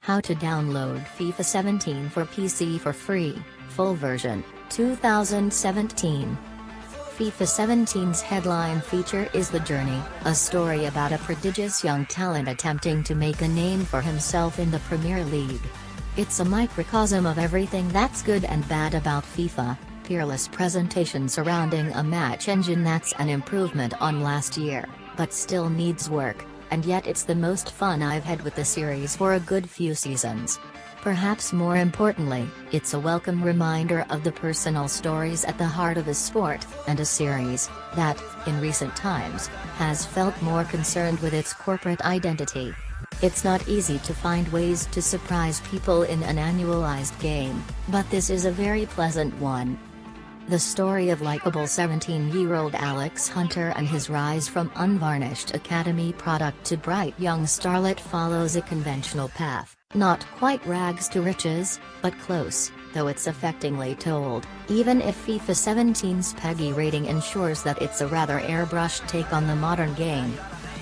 How to download FIFA 17 for PC for free, full version, 2017. FIFA 17's headline feature is The Journey, a story about a prodigious young talent attempting to make a name for himself in the Premier League. It's a microcosm of everything that's good and bad about FIFA, peerless presentation surrounding a match engine that's an improvement on last year, but still needs work, and yet it's the most fun I've had with the series for a good few seasons. Perhaps more importantly, it's a welcome reminder of the personal stories at the heart of the sport, and a series that, in recent times, has felt more concerned with its corporate identity. It's not easy to find ways to surprise people in an annualized game, but this is a very pleasant one. The story of likable 17-year-old Alex Hunter and his rise from unvarnished academy product to bright young starlet follows a conventional path, not quite rags to riches, but close, though it's affectingly told, even if FIFA 17's PEGI rating ensures that it's a rather airbrushed take on the modern game.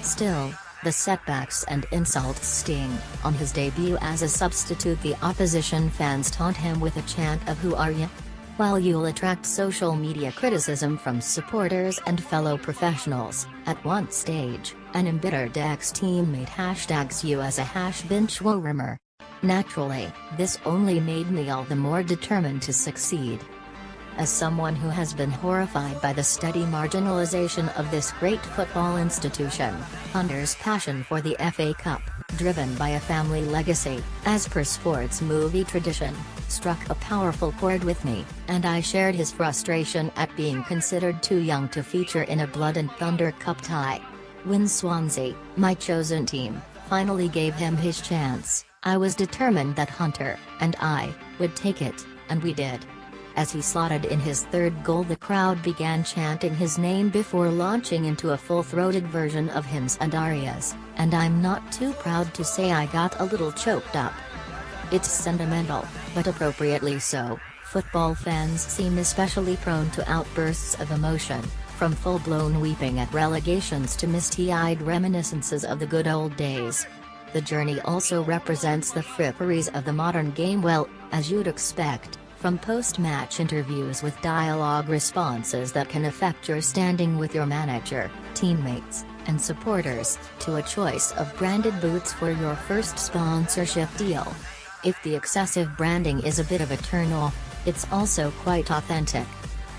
Still, the setbacks and insults sting. On his debut as a substitute, the opposition fans taunt him with a chant of "Who are ya?" While you'll attract social media criticism from supporters and fellow professionals, at one stage, an embittered ex-teammate hashtags you as a #benchwarmer. Naturally, this only made me all the more determined to succeed. As someone who has been horrified by the steady marginalization of this great football institution, Hunter's passion for the FA Cup, driven by a family legacy, as per sports movie tradition, struck a powerful chord with me, and I shared his frustration at being considered too young to feature in a Blood and Thunder Cup tie. When Swansea, my chosen team, finally gave him his chance, I was determined that Hunter, and I, would take it, and we did. As he slotted in his third goal, the crowd began chanting his name before launching into a full-throated version of hymns and arias, and I'm not too proud to say I got a little choked up. It's sentimental, but appropriately so. Football fans seem especially prone to outbursts of emotion, from full-blown weeping at relegations to misty-eyed reminiscences of the good old days. The journey also represents the fripperies of the modern game, well, as you'd expect, from post-match interviews with dialogue responses that can affect your standing with your manager, teammates, and supporters, to a choice of branded boots for your first sponsorship deal. If the excessive branding is a bit of a turn-off, it's also quite authentic.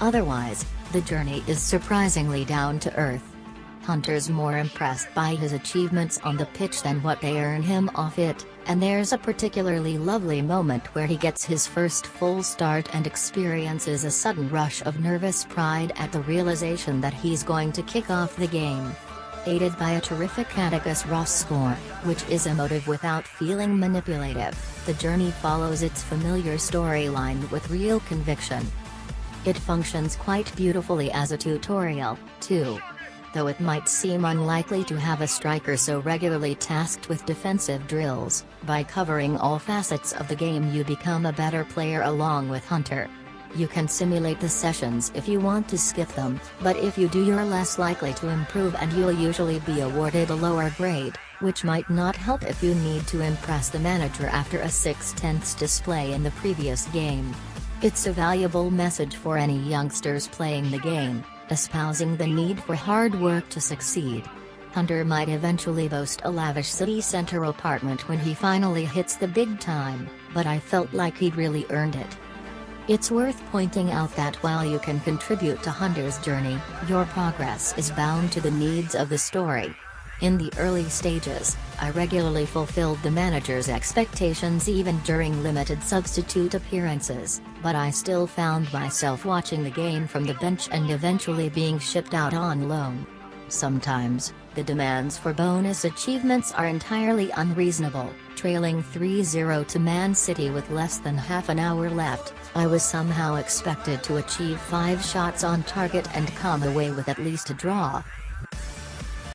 Otherwise, the journey is surprisingly down to earth. Hunter's more impressed by his achievements on the pitch than what they earn him off it, and there's a particularly lovely moment where he gets his first full start and experiences a sudden rush of nervous pride at the realization that he's going to kick off the game. Aided by a terrific Atticus Ross score, which is emotive without feeling manipulative, the journey follows its familiar storyline with real conviction. It functions quite beautifully as a tutorial, too. Though it might seem unlikely to have a striker so regularly tasked with defensive drills, by covering all facets of the game you become a better player along with Hunter. You can simulate the sessions if you want to skip them, but if you do, you're less likely to improve and you'll usually be awarded a lower grade, which might not help if you need to impress the manager after a 6/10 display in the previous game. It's a valuable message for any youngsters playing the game, espousing the need for hard work to succeed. Hunter might eventually boast a lavish city center apartment when he finally hits the big time, but I felt like he'd really earned it. It's worth pointing out that while you can contribute to Hunter's journey, your progress is bound to the needs of the story. In the early stages, I regularly fulfilled the manager's expectations even during limited substitute appearances, but I still found myself watching the game from the bench and eventually being shipped out on loan. Sometimes, the demands for bonus achievements are entirely unreasonable. Trailing 3-0 to Man City with less than half an hour left, I was somehow expected to achieve 5 shots on target and come away with at least a draw.